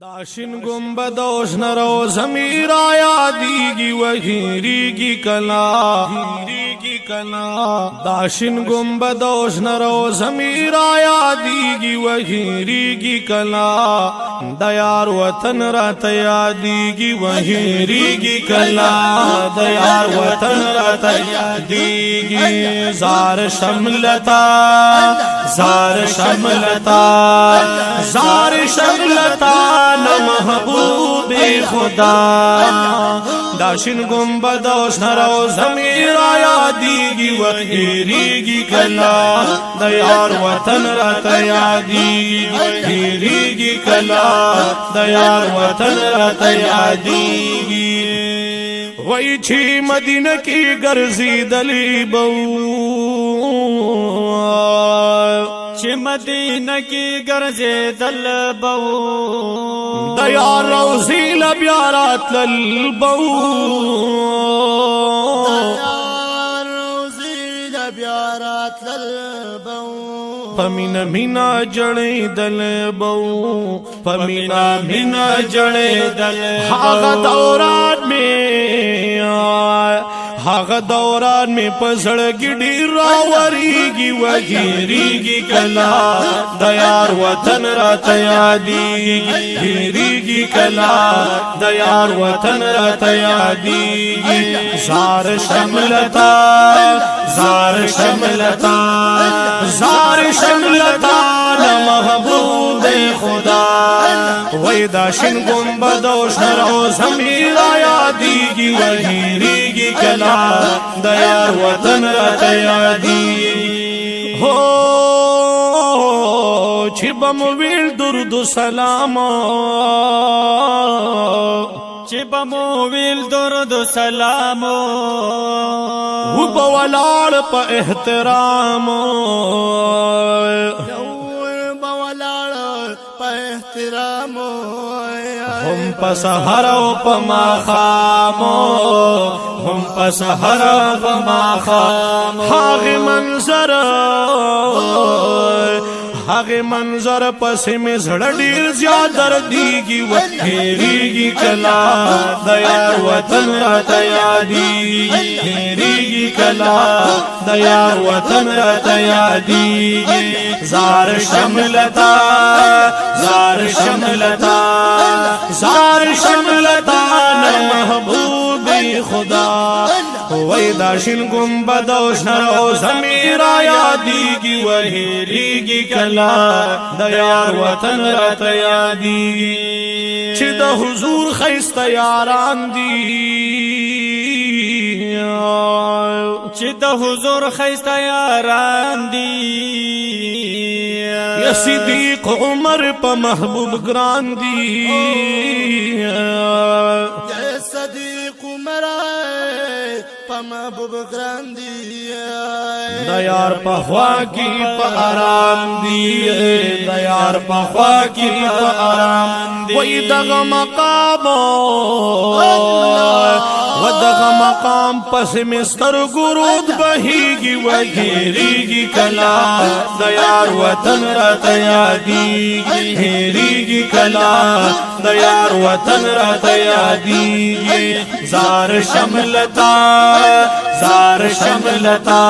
داشن گنبد اوشنر و زمیر آیادیگی و ہیریگی کلا داشن گنبد اوشنر و زمیر آیادیگی و ہیریگی کلا دیار وطن رات یادیگی و ہیریگی کلا دیار وطن رات یادیگی زار شملتا زار شملتا زار شملتا محبوب خدا داشن گنبد اوشنر و زمیر آیادیگی و ہیریگی کلا دیار وطن رات یادیگی ہیریگی کلا دیار وطن رات یادیگی وی چھی مدینہ کی گرزی دلی بو چھ مدینہ کی گرزے دل بو دیار روزی لبیارات للبو دیار روزی لبیارات للبو پمینا مینا جڑے دل بو پمینا مینا جڑے دل ہاغ دوران میں پسڑگی ڈیر راوریگی وگیریگی کلا دیار وطن رات یادیگی ہیریگی کلا دیار وطن رات یادیگی زار شملتا زار شملتا زار شملتا محبوب خدا وی داشن گنبد اوشنر و زمیر آیادیگی و ہیریگی کلا دیار وطن رات یادیگی ہو چھ بمویل درد و سلام چھ بمویل درد و سلام وہ بولاڑ پا احترام ہم پس ہرو پما خامو ہم پس ہرو پما خامو ہاغ منظر پس میں زڑ ڈیر زیادر دیگی و ہیریگی کلا دیار وطن رات یادیگی ہیریگی کلا دیار وطن رات یادیگی زار شملتا زار شملتا زار شملتا محبوب خدا وی داشن گنبد اوشنر و زمیر آیادیگی و ہیریگی کلا دیار وطن رات یادیگی چھ دا حضور خیست یاران دی چھ دا حضور خیست یاران دی یا صدیق عمر پا محبوب گران دی یا صدیق عمر پا محبوب گران دی دیار پا خواہ کی پا آرام دی دیار پا خواہ کی پا آرام دی وی دغ مقامو و دغ مقام پس مستر گرود بہیگی و گیریگی کلا دیار وطن رات یادیگی ہیریگی کلا دیار وطن رات یادیگی زار شملتا زار شملتا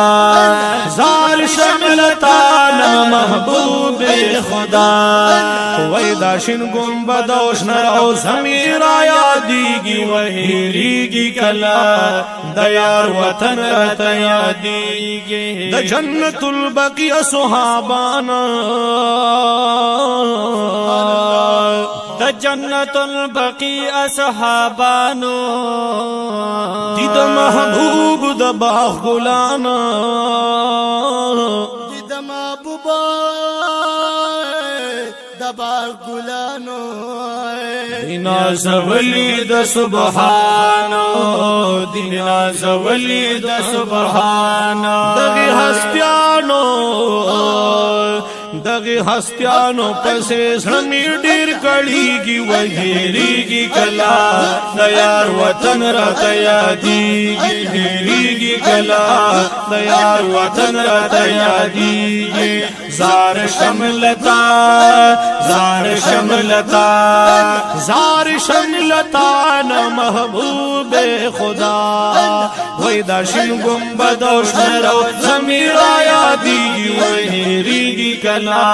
زار شملتا محبوب خدا وی داشن گنبد اوشنر و زمیر آیادیگی و ہیریگی کلا دیار وطن رات یادیگی دا جنت البقی صحابانا دا جنت البقی اصحابانو دی دا محبوب دا باغ گلانا دی دا محبوبا دا باغ گلانو دینا زولی دا سبحانو دینا زولی دا سبحانو دغی ہستیانو دغی ہستیانو پسے سمی ڈیر کڑیگی و ہیریگی کلا دیار وطن رات یادیگی ہیریگی کلا دیار وطن رات یادیگی زار شملتا زار شملتا زار شملتا نا محبوب خدا وای دا شین گنبد او شنرو زمیر یادی وهریږي کلا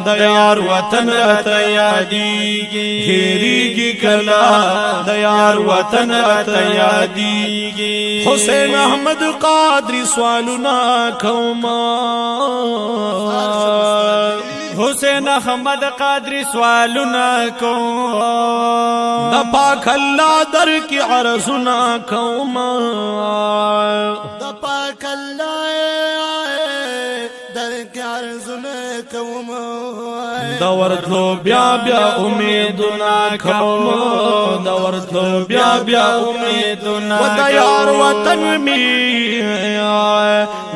د یار وطن راته یادیږي هریږي کلا د یار وطن راته یادیږي حسین احمد قادری سوالنا کوما حسین احمد قادری سوالنا کوم د پاک الله در کی عرضنا کوما د پاک الله در کی عرضنا کوم د ورتلو بیا بیا امیدنا کوم د ورتلو بیا بیا امیدنا و د یار وطن می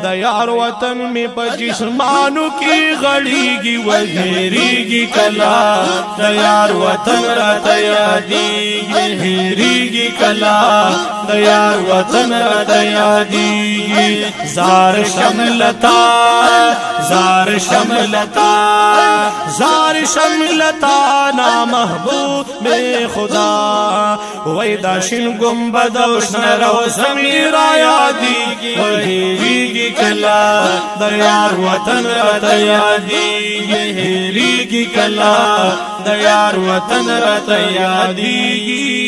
د یار وطن می په جسمانو کی غړیږي وهریږي کلا د یار وطن راته یادیږي هریږي کلا د یار وطن راته یادیږي زار شملتا زار شملتا زار شملتا نا محبوب خدا وای دا شین گنبد او شنرو زمیر یادیږي وهریږي کلا د یار وطن راته یادیږي هریږي کلا د یار وطن راته یادیږي